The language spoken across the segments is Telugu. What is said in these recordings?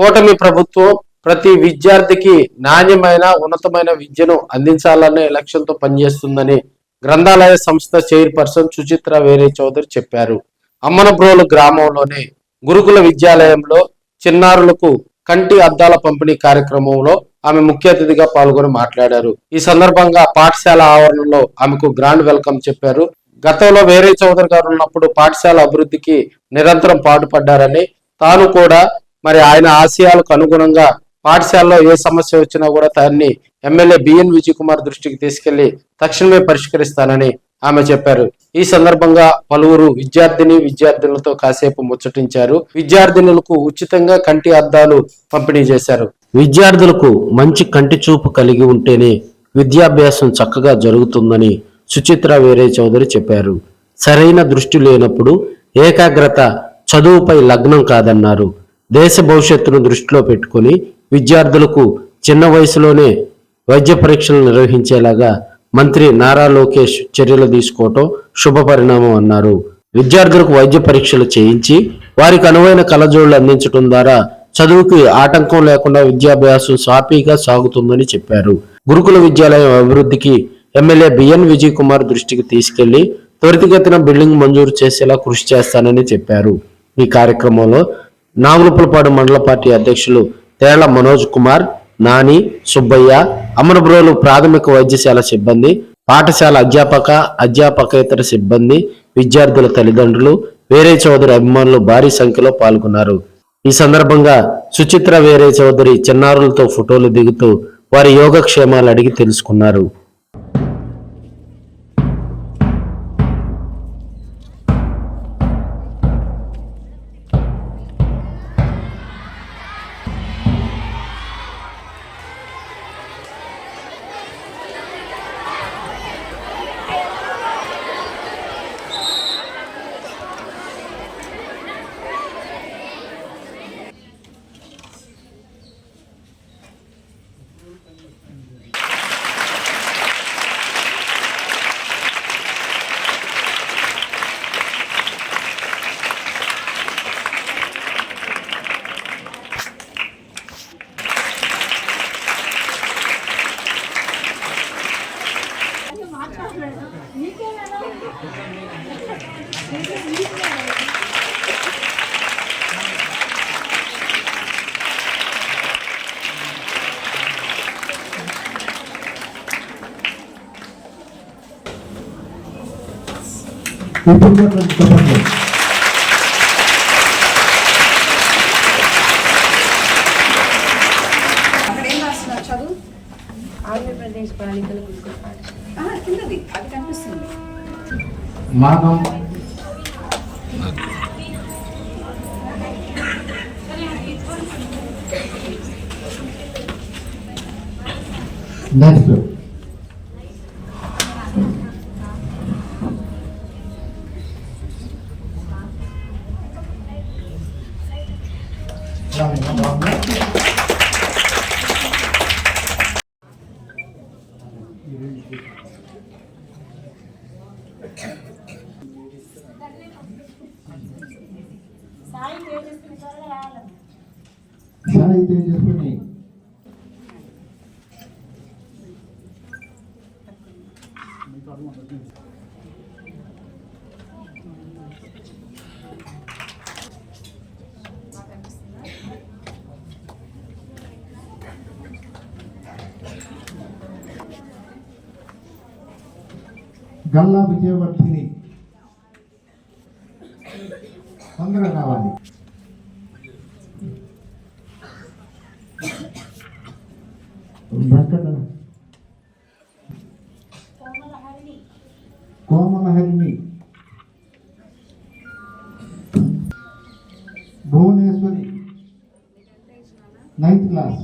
కూటమి ప్రభుత్వం ప్రతి విద్యార్థికి నాణ్యమైన ఉన్నతమైన విద్యను అందించాలనే లక్ష్యంతో పనిచేస్తుందని గ్రంథాలయ సంస్థ చైర్పర్సన్ సుచిత్ర వేరే చౌదరి చెప్పారు. అమ్మనబ్రోలు గ్రామంలోని గురుకుల విద్యాలయంలో చిన్నారులకు కంటి అద్దాల పంపిణీ కార్యక్రమంలో ఆమె ముఖ్య అతిథిగా పాల్గొని మాట్లాడారు. ఈ సందర్భంగా పాఠశాల ఆవరణలో ఆమెకు గ్రాండ్ వెల్కమ్ చెప్పారు. గతంలో వేరే చౌదరి గారు ఉన్నప్పుడు పాఠశాల అభివృద్ధికి నిరంతరం పాటుపడ్డారని, తాను కూడా ఆయన ఆశయాలకు అనుగుణంగా పాఠశాలలో ఏ సమస్య వచ్చినా కూడా దాన్ని ఎమ్మెల్యే బిఎన్ విజయ్ కుమార్ దృష్టికి తీసుకెళ్లి తక్షణమే పరిష్కరిస్తానని ఆమె చెప్పారు. ఈ సందర్భంగా పలువురు విద్యార్థులతో కాసేపు ముచ్చటించారు. విద్యార్థినులకు ఉచితంగా కంటి అద్దాలు పంపిణీ చేశారు. విద్యార్థులకు మంచి కంటి చూపు కలిగి ఉంటేనే విద్యాభ్యాసం చక్కగా జరుగుతుందని సుచిత్ర వేరే చౌదరి చెప్పారు. సరైన దృష్టి లేనప్పుడు ఏకాగ్రత చదువుపై లగ్నం కాదన్నారు. దేశ భవిష్యత్తును దృష్టిలో పెట్టుకుని విద్యార్థులకు చిన్న వయసులోనే వైద్య పరీక్షలు నిర్వహించేలాగా మంత్రి నారా లోకేష్ చర్యలు తీసుకోవటం శుభ పరిణామం అన్నారు. విద్యార్థులకు వైద్య పరీక్షలు చేయించి వారికి అనువైన కళ్ళజోళ్లు అందించడం ద్వారా చదువుకి ఆటంకం లేకుండా విద్యాభ్యాసం సాఫీగా సాగుతుందని చెప్పారు. గురుకుల విద్యాలయం అభివృద్ధికి ఎమ్మెల్యే బిఎన్ విజయ్ కుమార్ దృష్టికి తీసుకెళ్లి త్వరితగతిన బిల్డింగ్ మంజూరు చేసేలా కృషి చేస్తానని చెప్పారు. ఈ కార్యక్రమంలో నాగులుపులపాడు మండల పార్టీ అధ్యక్షులు తేళ్ల మనోజ్ కుమార్, నాని, సుబ్బయ్య, అమరబ్రోలు ప్రాథమిక వైద్యశాల సిబ్బంది, పాఠశాల అధ్యాపకేతర సిబ్బంది, విద్యార్థుల తల్లిదండ్రులు, వేరే చౌదరి అభిమానులు భారీ సంఖ్యలో పాల్గొన్నారు. ఈ సందర్భంగా సుచిత్ర వేరే చౌదరి చిన్నారులతో ఫోటోలు దిగుతూ వారి యోగక్షేమాలు అడిగి తెలుసుకున్నారు. ఆంధ్రప్రదేశ్ బాలికల గురుకుల పాఠశాల కిందది అది కనిపిస్తుంది. నెక్స్ట్ సాయి తేజస్విని గల్లా విజయవర్ధిని తొందరగా రావాలి. కోమలహరిణి, భువనేశ్వరి 9th క్లాస్.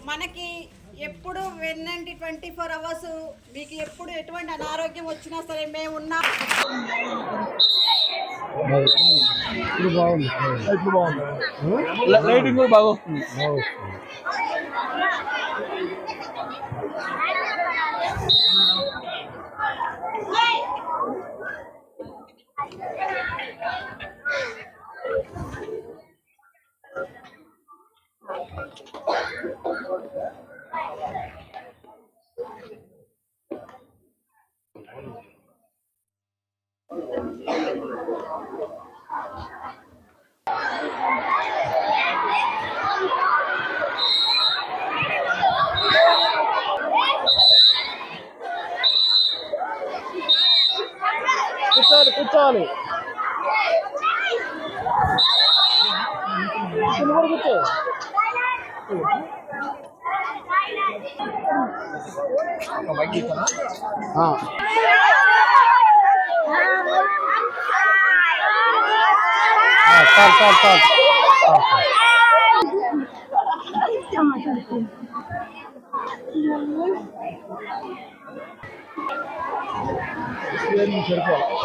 మనకి ఎప్పుడు వెన్నంటి 24 hours మీకు ఎప్పుడు ఎటువంటి అనారోగ్యం వచ్చినా సరే మేము ఉన్నాం. లైటింగ్ కూడా బాగా వస్తుంది. కూర్చోవాలి కూర్చోవాలి కూర్చో చాలు చాలు చాలు సరిపోవాలి.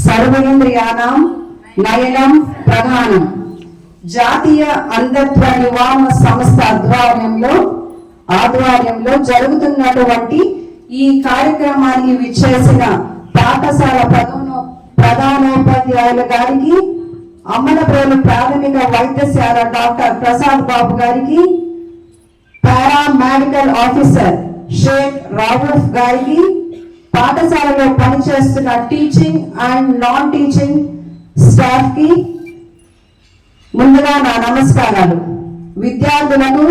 సర్వేంద్రియాణం నయనం ప్రధానం జాతీయ అంధత్వ నివారణ సంస్థ ఆధ్వర్యంలో జరుగుతున్నటువంటి ఈ కార్యక్రమానికి విచ్చేసిన పాఠశాల ప్రధానోపాధ్యాయుల గారికి, అమ్మనప్రోలు ప్రాథమిక వైద్యశాల డాక్టర్ ప్రసాద్ బాబు గారికి, పారామెడికల్ ఆఫీసర్ షేక్ రావుఫ్ గారికి, పాఠశాలలో పనిచేస్తున్న teaching and non teaching staff కి ముందుగా నా నమస్కారాలు. విద్యార్థులకు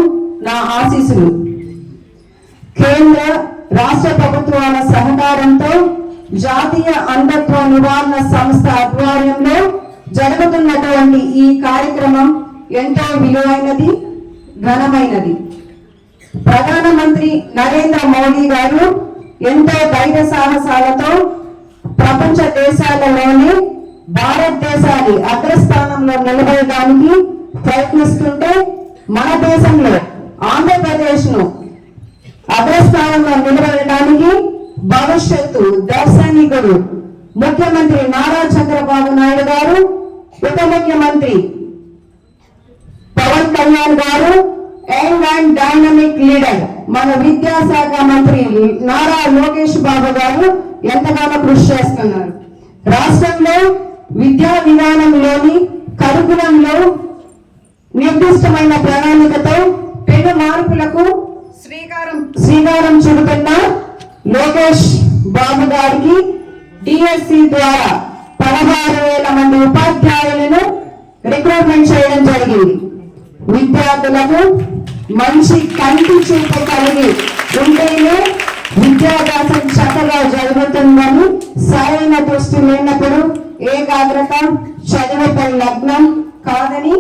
నా ఆశీస్సులు. కేంద్ర రాష్ట్ర ప్రభుత్వాల సహకారంతో జాతీయ అంధత్వ నివారణ సంస్థ ఆధ్వర్యంలో జరుగుతున్నటువంటి ఈ కార్యక్రమం ఎంతో విలువైనది, ఘనమైనది. ప్రధానమంత్రి నరేంద్ర మోడీ గారు ఎంతో ధైర్య సాహసాలతో ప్రపంచ దేశాలలోనే భారతదేశాన్ని అగ్రస్థానంలో నిలబడడానికి ప్రయత్నిస్తుంటే, మన దేశంలో ఆంధ్రప్రదేశ్ ను అగ్రస్థానంలో నిలబడడానికి భవిష్యత్తు దర్శనికుడు ముఖ్యమంత్రి నారా చంద్రబాబు నాయుడు గారు, ఉప ముఖ్యమంత్రి పవన్ కళ్యాణ్ గారు, యంగ్ అండ్ డైనమిక్ లీడర్ మన విద్యాశాఖ మంత్రి నారా లోకేష్ బాబు గారు ఎంతగానో కృషి చేస్తున్నారు. రాష్ట్రంలో విద్యా విధానంలోని కరికులంలో నిర్దిష్టమైన ప్రణాళికతో పెను మార్పులకు శ్రీకారం చుడుతున్న లోకేష్ బాబు గారికి డిఎస్సి ద్వారా 16,000 మంది ఉపాధ్యాయులను రిక్రూట్మెంట్ చేయడం జరిగింది. విద్యార్థులకు మంచి కంటి చూపు కలిగి ఉంటేనే విద్యాభ్యాసం చక్కగా జరుగుతుందని, సరైన దృష్టి లేనప్పుడు ఏకాగ్రత చదువుపై లగ్నం కాదని,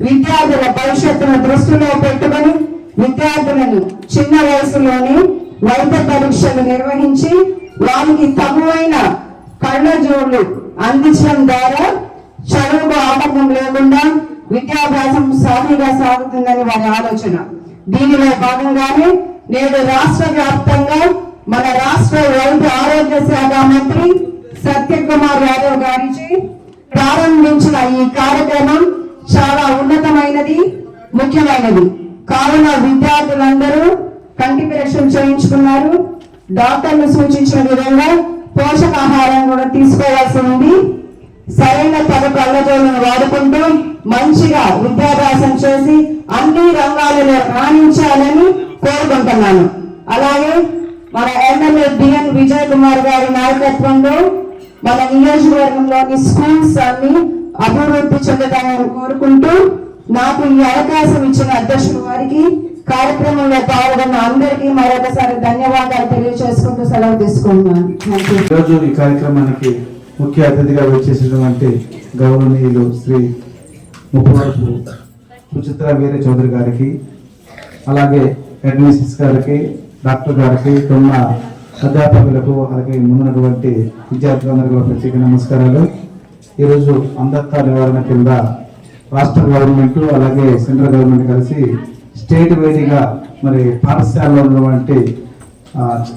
విద్యార్థుల భవిష్యత్తును దృష్టిలో పెట్టుకుని విద్యార్థులను చిన్న వయసులోనే వైద్య పరీక్షలు నిర్వహించి వారికి తగువైన కళ్ళజోళ్లు అందించడం ద్వారా చదువుకు ఆటంకం లేకుండా విద్యాభ్యాసం సాఫీగా సాగుతుందని వారి ఆలోచన. దీనిలో భాగంగానే నేడు రాష్ట్ర వ్యాప్తంగా మన రాష్ట్ర వైద్య ఆరోగ్య శాఖ మంత్రి సత్యకుమార్ యాదవ్ గారిచే ప్రారంభించిన ఈ కార్యక్రమం చాలా ఉన్నతమైనది, ముఖ్యమైనది. కావున విద్యార్థులందరూ కంటి పరీక్షలు చేయించుకున్నారు. డాక్టర్లు సూచించిన విధంగా పోషకాహారం కూడా తీసుకోవాల్సి ఉంది. సరైన కళ్ళజోళ్ళను వాడుకుంటూ మంచిగా విద్యాభ్యాసం చేసి అన్ని రంగాలలో రాణించాలని కోరుకుంటున్నాను. అలాగే మన ఎమ్మెల్యే బిఎన్ విజయ్ కుమార్ గారి నాయకత్వంలో మన నియోజకవర్గంలోని స్కూల్స్ అన్ని అభివృద్ధి చెందుతాయని కోరుకుంటూ నాకు ఈ అవకాశం ఇచ్చిన అధ్యక్షుడు వారికి, కార్యక్రమంలో పాల్గొన్న అందరికీ మరొకసారి ధన్యవాదాలు తెలియజేసుకుంటూ సెలవు తీసుకుంటున్నాను. ఈరోజు ఈ కార్యక్రమానికి ముఖ్య అతిథిగా వచ్చేసినటువంటి గౌరవనీయులు శ్రీ ముప్పవరపు సుచిత్ర వీరే చౌదరి గారికి, అలాగే హెడ్ మిస్సెస్ గారికి, డాక్టర్ గారికి, ఉన్న అధ్యాపకులకు, అలాగే ముందున్నటువంటి విద్యార్థులందరికీ ప్రత్యేక నమస్కారాలు. ఈరోజు అంధత్వ నివారణ కింద రాష్ట్ర గవర్నమెంట్ అలాగే సెంట్రల్ గవర్నమెంట్ కలిసి స్టేట్ వైడ్గా మరి పాఠశాలలో ఉన్నటువంటి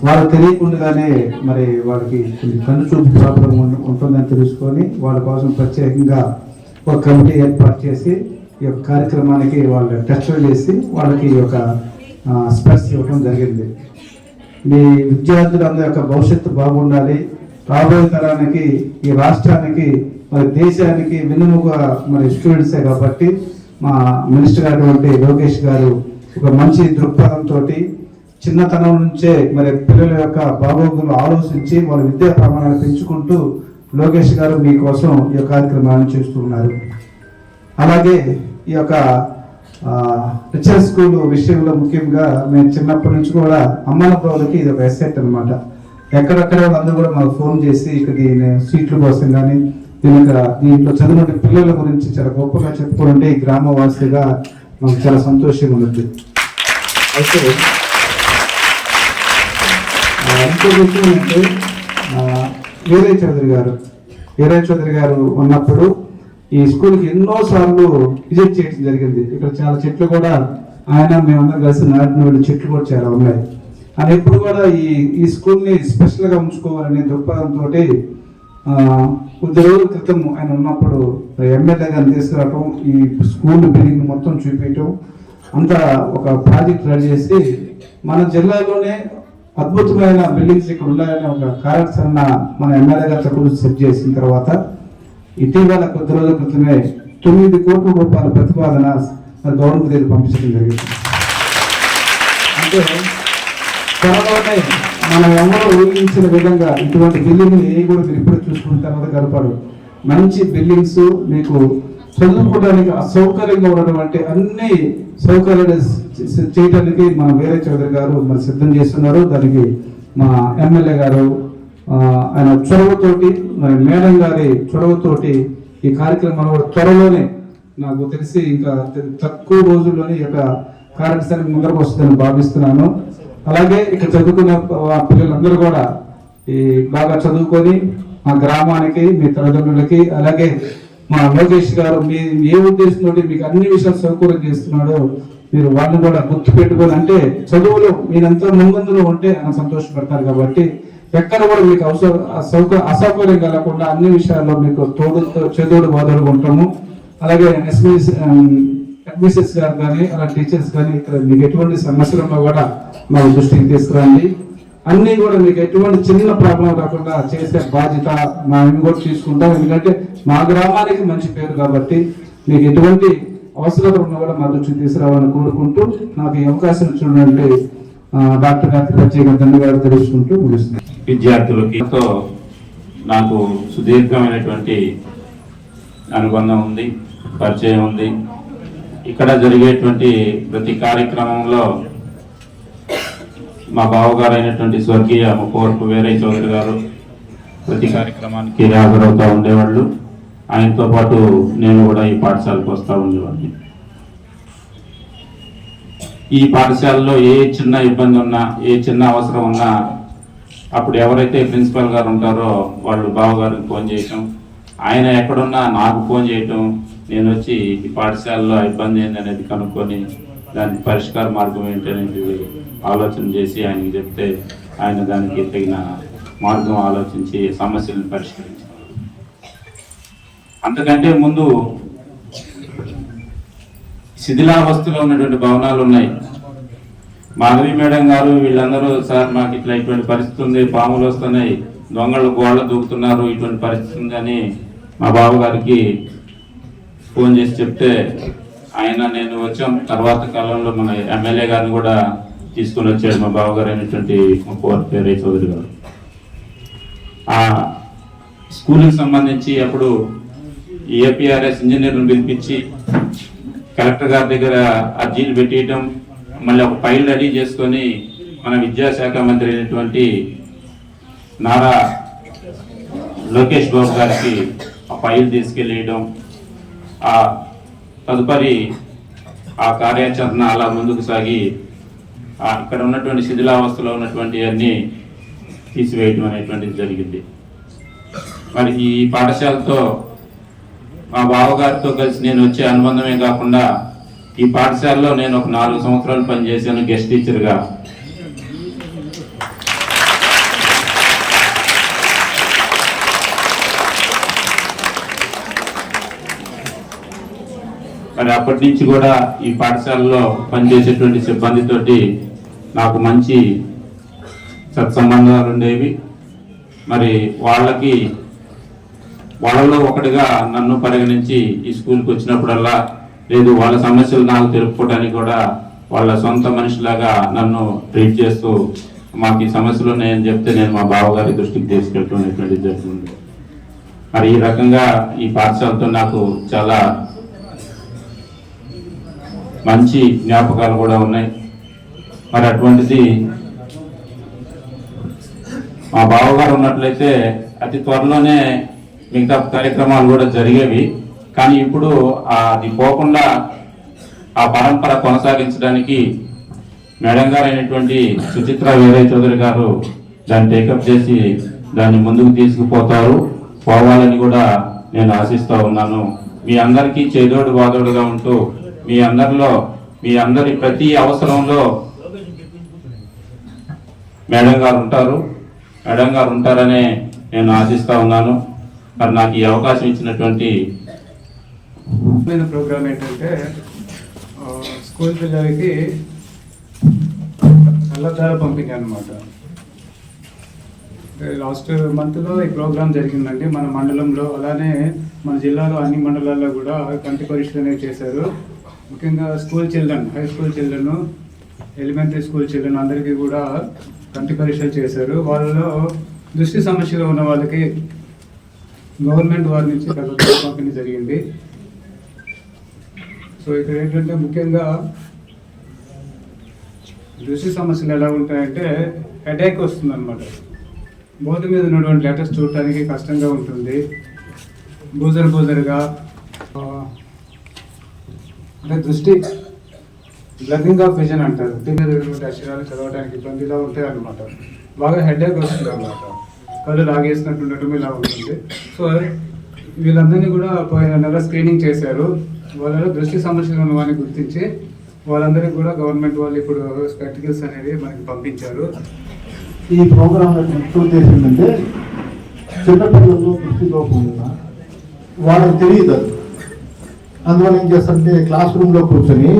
వాళ్ళు తెలియకుండానే మరి వాళ్ళకి కన్ను చూపు ప్రాబ్లం ఉంటుందని తెలుసుకొని వాళ్ళ కోసం ప్రత్యేకంగా ఒక కమిటీ ఏర్పాటు చేసి ఈ యొక్క కార్యక్రమానికి వాళ్ళు టెస్టులు చేసి వాళ్ళకి ఒక స్పెట్స్ ఇవ్వడం జరిగింది. మీ విద్యార్థులందరి యొక్క భవిష్యత్తు బాగుండాలి, రాబోయే తరానికి ఈ రాష్ట్రానికి మరి దేశానికి వెన్నెముక మరి స్టూడెంట్సే కాబట్టి మా మినిస్టర్ అటువంటి లోకేష్ గారు ఒక మంచి దృక్పథంతో చిన్నతనం నుంచే మరి పిల్లల యొక్క బాగోగులు ఆలోచించి వాళ్ళ విద్యా ప్రమాణాలు పెంచుకుంటూ లోకేష్ గారు మీకోసం ఈ యొక్క కార్యక్రమాన్ని చేస్తున్నారు. అలాగే ఈ యొక్క రిచర్ స్కూల్ విషయంలో ముఖ్యంగా మేము చిన్నప్పటి నుంచి కూడా అమ్మల ప్రభులకి ఇది ఒక ఎసెట్ అనమాట. ఎక్కడెక్కడ వాళ్ళందరూ కూడా మాకు ఫోన్ చేసి ఇక్కడ సీట్ల కోసం కానీ దీంట్లో చదివిన పిల్లల గురించి చాలా గొప్పగా చెప్పుకుంటే ఈ గ్రామవాసిగా మాకు చాలా సంతోషంగా ఉంటుంది. అయితే ఇంకో విషయం అంటే వీరయ్య చౌదరి గారు ఉన్నప్పుడు ఈ స్కూల్కి ఎన్నోసార్లు విజిట్ చేయడం జరిగింది. ఇక్కడ చాలా చెట్లు కూడా ఆయన మేమందరం కలిసి నాటిన వాళ్ళు చెట్లు కూడా చాలా ఉన్నాయి. ఆయన ఎప్పుడు కూడా ఈ స్కూల్ని స్పెషల్గా ఉంచుకోవాలనే దృక్పథంతో కొద్ది రోజుల క్రితం ఆయన ఉన్నప్పుడు ఎమ్మెల్యే గారిని తీసుకురావటం, ఈ స్కూల్ బిల్డింగ్ మొత్తం చూపించడం, అంతా ఒక ప్రాజెక్ట్ రెడీ చేసి మన జిల్లాలోనే అద్భుతమైన బిల్డింగ్స్ ఇక్కడ ఉండాలని ఒక కార్యాచరణ మన ఎమ్మెల్యే గారితో కూడా సెట్ చేసిన తర్వాత ఇటీవల కొద్ది రోజుల క్రితమే 9 కోట్ల రూపాయల ప్రతిపాదన గవర్నమెంట్ దగ్గర పంపించడం జరిగింది. అంటే త్వరలోనే మనం ఎవరో ఊహించిన విధంగా ఇటువంటి బిల్డింగ్ ఏ కూడా మీరు ఇప్పుడే చూసుకున్న తర్వాత గడపడు మంచి బిల్డింగ్స్ మీకు చదువుకోవడానికి అసౌకర్యంగా ఉన్నటువంటి అన్ని సౌకర్యాలు చేయడానికి మన వీరయ్య చౌదరి గారు మరి సిద్ధం చేస్తున్నారు. దానికి మా ఎమ్మెల్యే గారు ఆయన చొరవతోటి మరి మేడం గారి చొరవతోటి ఈ కార్యక్రమాలు త్వరలోనే నాకు తెలిసి ఇంకా తక్కువ రోజుల్లోనే ఈ యొక్క కార్యక్రమానికి ముందరకు వస్తుందని భావిస్తున్నాను. అలాగే ఇక్కడ చదువుకున్న పిల్లలందరూ కూడా ఈ బాగా చదువుకొని మా గ్రామానికి, మీ తల్లిదండ్రులకి, అలాగే మా లోకేష్ గారు మీ ఏ ఉద్దేశంతో మీకు అన్ని విషయాలు సౌకర్యం చేస్తున్నాడో మీరు వాళ్ళని కూడా గుర్తు పెట్టుకొని, అంటే చదువులో మీరంతా ముందందులో ఉంటే ఆయన సంతోషపడతారు కాబట్టి ఎక్కడ కూడా మీకు అసౌకర్యం కలగకుండా అన్ని విషయాల్లో మీకు చదువుడు బాధలు ఉంటాము. అలాగే అడ్మిషన్స్ గారు కానీ అలా టీచర్స్ కానీ ఇక్కడ మీకు ఎటువంటి సమస్యలు ఉన్నా కూడా మా దృష్టికి తీసుకురండి. అన్నీ కూడా మీకు ఎటువంటి చిన్న ప్రాబ్లం రాకుండా చేసే బాధ్యత మేము కూడా తీసుకుంటాం. ఎందుకంటే మా గ్రామానికి మంచి పేరు కాబట్టి మీకు ఎటువంటి అవసరం ఉన్నా కూడా మా దృష్టికి తీసుకురావాలని కోరుకుంటూ నాకు ఈ అవకాశం ఇచ్చినటువంటి డాక్టర్ గారికి ప్రత్యేక ధన్యవాదాలు తెలుసుకుంటూ ముగిస్తున్నాను. విద్యార్థులకి నాకు సుదీర్ఘమైనటువంటి అనుబంధం ఉంది, పరిచయం ఉంది. ఇక్కడ జరిగేటువంటి ప్రతి కార్యక్రమంలో మా బావగారు అయినటువంటి స్వర్గీయ ముప్పవరపు వీరయ్య చౌదరి గారు ప్రతి కార్యక్రమానికి హాజరవుతూ ఉండేవాళ్ళు. ఆయనతో పాటు నేను కూడా ఈ పాఠశాలకు వస్తూ ఉండేవాడిని. ఈ పాఠశాలలో ఏ చిన్న ఇబ్బంది ఉన్నా, ఏ చిన్న అవసరం ఉన్నా అప్పుడు ఎవరైతే ప్రిన్సిపల్ గారు ఉంటారో వాళ్ళు బావగారికి ఫోన్ చేయటం, ఆయన ఎక్కడున్నా నాకు ఫోన్ చేయటం, నేను వచ్చి ఈ పాఠశాలలో ఇబ్బంది ఏంది అనేది కనుక్కొని దానికి పరిష్కార మార్గం ఏంటనేది ఆలోచన చేసి ఆయనకి చెప్తే ఆయన దానికి తగిన మార్గం ఆలోచించి సమస్యలను పరిష్కరించారు. అంతకంటే ముందు శిథిలావస్థలో ఉన్నటువంటి భవనాలు ఉన్నాయి. మాధవి మేడం గారు వీళ్ళందరూ సార్ మాకు ఇట్లా ఇటువంటి పరిస్థితి ఉంది, పాములు వస్తున్నాయి, దొంగలు గోడలు దూకుతున్నారు, ఇటువంటి పరిస్థితి ఉంది అని మా బాబు గారికి ఫోన్ చేసి చెప్తే ఆయన నేను వచ్చాం. తర్వాత కాలంలో మన ఎమ్మెల్యే గారిని కూడా తీసుకొని వచ్చాడు మా బావగారు అయినటువంటి ముప్పవరపు వీరయ్య చౌదరి గారు. ఆ స్కూల్కి సంబంధించి అప్పుడు ఏపీఆర్ఎస్ ఇంజనీర్ను పిలిపించి కలెక్టర్ గారి దగ్గర అర్జీలు పెట్టియటం, మళ్ళీ ఒక ఫైల్ రెడీ చేసుకొని మన విద్యాశాఖ మంత్రి అయినటువంటి నారా లోకేష్ బాబు గారికి ఆ ఫైల్ తీసుకెళ్ళేయడం, ఆ తదుపరి ఆ కార్యాచరణ అలా ముందుకు సాగి ఇక్కడ ఉన్నటువంటి శిథిలావస్థలో ఉన్నటువంటి అన్ని తీసివేయడం అనేటువంటిది జరిగింది. మరి ఈ పాఠశాలతో మా బావగారితో కలిసి నేను వచ్చే అనుబంధమే కాకుండా ఈ పాఠశాలలో నేను ఒక 4 సంవత్సరాలు పనిచేశాను గెస్ట్ టీచర్గా. మరి అప్పటి నుంచి కూడా ఈ పాఠశాలలో పనిచేసేటువంటి సిబ్బందితోటి నాకు మంచి సత్సంబంధాలు ఉండేవి. మరి వాళ్ళలో ఒకటిగా నన్ను పరిగణించి ఈ స్కూల్కి వచ్చినప్పుడల్లా, లేదు వాళ్ళ సమస్యలు నాకు తెలుపుకోవడానికి కూడా వాళ్ళ సొంత మనిషిలాగా నన్ను ట్రీట్ చేస్తూ, మాకు ఈ సమస్యలు ఉన్నాయని చెప్తే నేను మా బావగారి దృష్టికి తీసుకెళ్తున్నటువంటి జరిగింది. మరి ఈ రకంగా ఈ పాఠశాలతో నాకు చాలా మంచి జ్ఞాపకాలు కూడా ఉన్నాయి. మరి అటువంటిది మా బావగారు ఉన్నట్లయితే అతి త్వరలోనే మిగతా కార్యక్రమాలు కూడా జరిగేవి. కానీ ఇప్పుడు అది పోకుండా ఆ పరంపర కొనసాగించడానికి మేడం గారు అయినటువంటి సుచిత్ర వీరయ్య చౌదరి గారు దాన్ని టేకప్ చేసి దాన్ని ముందుకు పోవాలని కూడా నేను ఆశిస్తూ ఉన్నాను. మీ అందరికీ చేదోడు వాదోడుగా ఉంటూ మీ అందరి ప్రతి అవసరంలో మేడం గారు ఉంటారనే నేను ఆశిస్తా ఉన్నాను. మరి నాకు ఈ అవకాశం ఇచ్చినటువంటి ప్రోగ్రామ్ ఏంటంటే స్కూల్ పిల్లలకి కళ్ళద్దాల పంపిణీ అనమాట. లాస్ట్ మంత్లో ఈ ప్రోగ్రామ్ జరిగిందండి మన మండలంలో. అలానే మన జిల్లాలో అన్ని మండలాల్లో కూడా కంటి పరీక్షలు అనేవి చేశారు. ముఖ్యంగా school children, high school children, elementary school children అందరికీ కూడా కంటి పరీక్షలు చేశారు. వాళ్ళలో దృష్టి సమస్యలు ఉన్న వాళ్ళకి గవర్నమెంట్ వారి నుంచి కళ్ళద్దాల పంపిణీ జరిగింది. సో ఇక్కడ ఏంటంటే ముఖ్యంగా దృష్టి సమస్యలు ఎలా ఉంటాయంటే హెడేక్ వస్తుంది అనమాట. బోర్డు మీద ఉన్నటువంటి లెటర్స్ చూడటానికి కష్టంగా ఉంటుంది. బూజరుగా అంటే దృష్టి బ్లరింగ్ ఆఫ్ విజన్ అంటారు. మీద అక్షరాలు చదవడానికి ఇబ్బందిగా ఉంటాయి అనమాట. బాగా హెడేక్ వస్తుంది అనమాట. కళ్ళు లాగేసినట్టు ఉండటం ఇలా ఉంటుంది. సో వీళ్ళందరినీ కూడా పోయిన నెల స్క్రీనింగ్ చేశారు. వాళ్ళలో దృష్టి సమస్యలు ఉన్న వారిని గుర్తించి వాళ్ళందరికీ కూడా గవర్నమెంట్ వాళ్ళు ఇప్పుడు స్పెక్టికల్స్ అనేవి మనకి పంపించారు. ఈ ప్రోగ్రామ్ ముఖ్య ఉద్దేశం ఏంటంటే చిన్నపిల్లలు దృష్టి లోపం వాళ్ళకి తెలియదు. అందువల్ల ఏం చేస్తారంటే క్లాస్ రూమ్లో కూర్చొని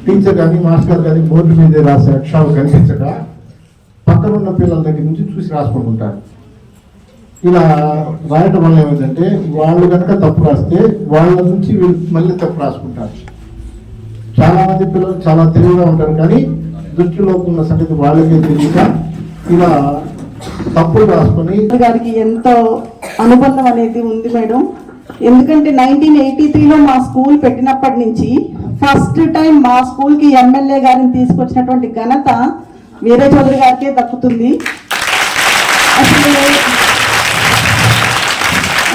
టీచర్ కానీ మాస్టర్ కానీ బోర్డు మీద రాసే అక్షరాలు కనిపించక పక్కన ఉన్న పిల్లల దగ్గర నుంచి చూసి రాసుకుంటుంటారు. ఇలా రాయటం వల్ల ఏమైందంటే వాళ్ళు కనుక తప్పు రాస్తే వాళ్ళ నుంచి మళ్ళీ తప్పు రాసుకుంటారు. చాలా మంది పిల్లలు చాలా తెలివిగా ఉంటారు, కానీ దృష్టిలో ఉన్న సంగతి వాళ్ళకే తెలియక ఇలా తప్పులు రాసుకొని. గారికి ఎంతో అనుబంధం అనేది ఉంది మేడం. ఎందుకంటే 1983లో మా స్కూల్ పెట్టినప్పటి నుంచి ఫస్ట్ టైం మా స్కూల్కి ఎమ్మెల్యే గారిని తీసుకొచ్చినటువంటి ఘనత వీరయ్య చౌదరి గారికే దక్కుతుంది. అసలు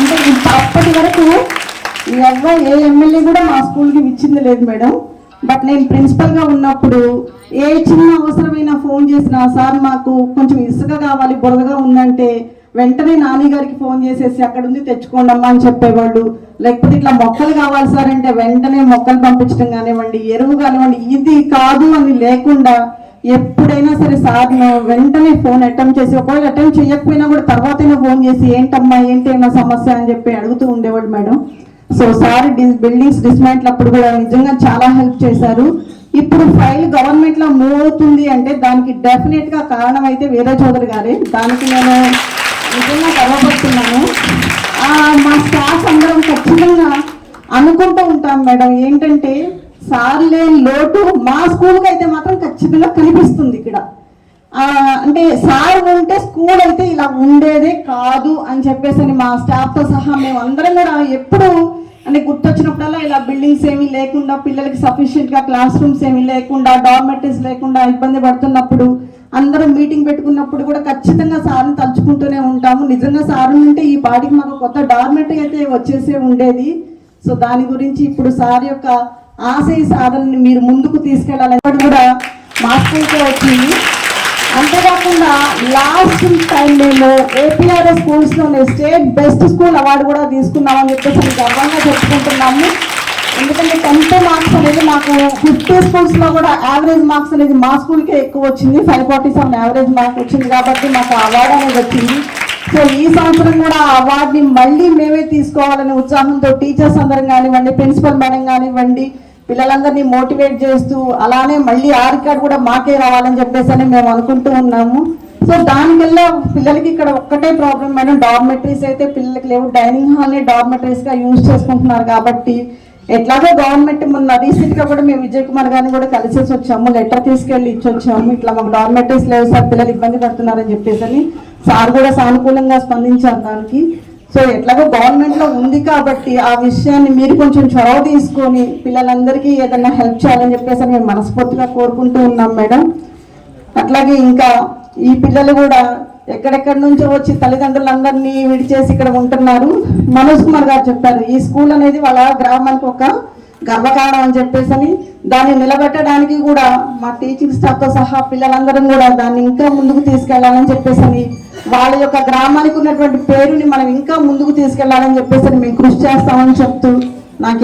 అంటే అప్పటి వరకు ఏ ఎమ్మెల్యే కూడా మా స్కూల్కి ఇచ్చింది లేదు మేడం. బట్ నేను ప్రిన్సిపల్గా ఉన్నప్పుడు ఏ చిన్న అవసరమైనా ఫోన్ చేసినా, సార్ మాకు కొంచెం ఇసుక కావాలి, బురదగా ఉందంటే వెంటనే నాని గారికి ఫోన్ చేసేసి అక్కడ ఉంది తెచ్చుకోండి అమ్మా అని చెప్పేవాళ్ళు. లేకపోతే ఇట్లా మొక్కలు కావాలి సార్ అంటే వెంటనే మొక్కలు పంపించడం కానివ్వండి, ఎరువు కానివ్వండి, ఇది కాదు అని లేకుండా ఎప్పుడైనా సరే సార్ వెంటనే ఫోన్ అటెంప్ట్ చేసి, ఒకవేళ అటెంప్ట్ చేయకపోయినా కూడా తర్వాతైనా ఫోన్ చేసి ఏంటమ్మా ఏంటైనా సమస్య అని చెప్పి అడుగుతూ ఉండేవాడు madam. So sir buildings dismantle అప్పుడు కూడా నిజంగా చాలా హెల్ప్ చేశారు. ఇప్పుడు ఫైల్ గవర్నమెంట్ లో మూవ్ అవుతుంది అంటే దానికి డెఫినెట్ గా కారణం అయితే వీరయ్య చౌదరి గారే. దానికి నేను నిజంగా గర్వపడుతున్నాను. మా స్టాఫ్ అందరం ఖచ్చితంగా అనుకుంటూ ఉంటాం మేడం, ఏంటంటే సార్ లేని లోటు మా స్కూల్కి అయితే మాత్రం ఖచ్చితంగా కనిపిస్తుంది ఇక్కడ. అంటే సార్ ఉంటే స్కూల్ అయితే ఇలా ఉండేదే కాదు అని చెప్పేసి మా స్టాఫ్తో సహా మేము అందరం కూడా ఎప్పుడు అంటే గుర్తొచ్చినప్పుడల్లా ఇలా బిల్డింగ్స్ ఏమీ లేకుండా, పిల్లలకి సఫిషియెంట్గా క్లాస్ రూమ్స్ ఏమీ లేకుండా, డార్మెటరీస్ లేకుండా ఇబ్బంది పడుతున్నప్పుడు అందరం మీటింగ్ పెట్టుకున్నప్పుడు కూడా ఖచ్చితంగా సార్ని తలుచుకుంటూనే ఉంటాము. నిజంగా సార్ ఉంటే ఈ పాటికి మాకు కొత్త డార్మెటరీ అయితే వచ్చేసే ఉండేది. సో దాని గురించి ఇప్పుడు సార్ యొక్క ఆశయ సాధనని మీరు ముందుకు తీసుకెళ్ళాలని కూడా మా స్కూల్కే వచ్చింది. అంతేకాకుండా లాస్ట్ టైం మేము ఏపీఆర్ఎస్ స్కూల్స్లోనే స్టేట్ బెస్ట్ స్కూల్ అవార్డు కూడా తీసుకున్నామని చెప్పేసి గర్వంగా చెప్పుకుంటున్నాము. ఎందుకంటే 10th మార్క్స్ అనేది మాకు 50 స్కూల్స్లో కూడా యావరేజ్ మార్క్స్ అనేది మా స్కూల్కే ఎక్కువ వచ్చింది. 547 యావరేజ్ మార్క్ వచ్చింది కాబట్టి మాకు అవార్డు అనేది వచ్చింది. సో ఈ సంవత్సరం కూడా ఆ అవార్డుని మళ్ళీ మేమే తీసుకోవాలనే ఉత్సాహంతో టీచర్స్ అందరం కానివ్వండి, ప్రిన్సిపల్ మేడం కానివ్వండి, పిల్లలందరినీ మోటివేట్ చేస్తూ అలానే మళ్ళీ ఆ రికార్డు కూడా మాకే రావాలని చెప్పేసి అని మేము అనుకుంటూ ఉన్నాము. సో దానివల్ల పిల్లలకి ఇక్కడ ఒక్కటే ప్రాబ్లం మేడం, డార్మెటరీస్ అయితే పిల్లలకి లేవు. డైనింగ్ హాల్ని డార్మెటరీస్గా యూజ్ చేసుకుంటున్నారు కాబట్టి ఎట్లాగో గవర్నమెంట్ మొన్న రీసెంట్గా కూడా మేము విజయ్ కుమార్ గారిని కూడా కలిసేసి వచ్చాము, లెటర్ తీసుకెళ్ళి ఇచ్చొచ్చాము. ఇట్లా మాకు డార్మెటరీస్ లేవు సార్, పిల్లలు ఇబ్బంది పడుతున్నారని చెప్పేసి అని సార్ కూడా సానుకూలంగా స్పందించారు దానికి. సో ఎట్లాగో గవర్నమెంట్లో ఉంది కాబట్టి ఆ విషయాన్ని మీరు కొంచెం చొరవ తీసుకొని పిల్లలందరికీ ఏదైనా హెల్ప్ చేయాలని చెప్పేసి మేము మనస్ఫూర్తిగా కోరుకుంటూ ఉన్నాం మేడం. అట్లాగే ఇంకా ఈ పిల్లలు కూడా ఎక్కడెక్కడి నుంచో వచ్చి తల్లిదండ్రులందరినీ విడిచేసి ఇక్కడ ఉంటున్నారు. మనోజ్ కుమార్ గారు చెప్పారు ఈ స్కూల్ అనేది వాళ్ళ గ్రామానికి ఒక గర్వకారణం అని చెప్పేసి అని, దాన్ని నిలబెట్టడానికి కూడా మా టీచింగ్ స్టాఫ్తో సహా పిల్లలందరం కూడా దాన్ని ఇంకా ముందుకు తీసుకెళ్లాలని చెప్పేసి అని, వాళ్ళ యొక్క గ్రామానికి ఉన్నటువంటి పేరుని మనం ఇంకా ముందుకు తీసుకెళ్లాలని చెప్పేసి మేము కృషి చేస్తామని చెప్తూ నాకు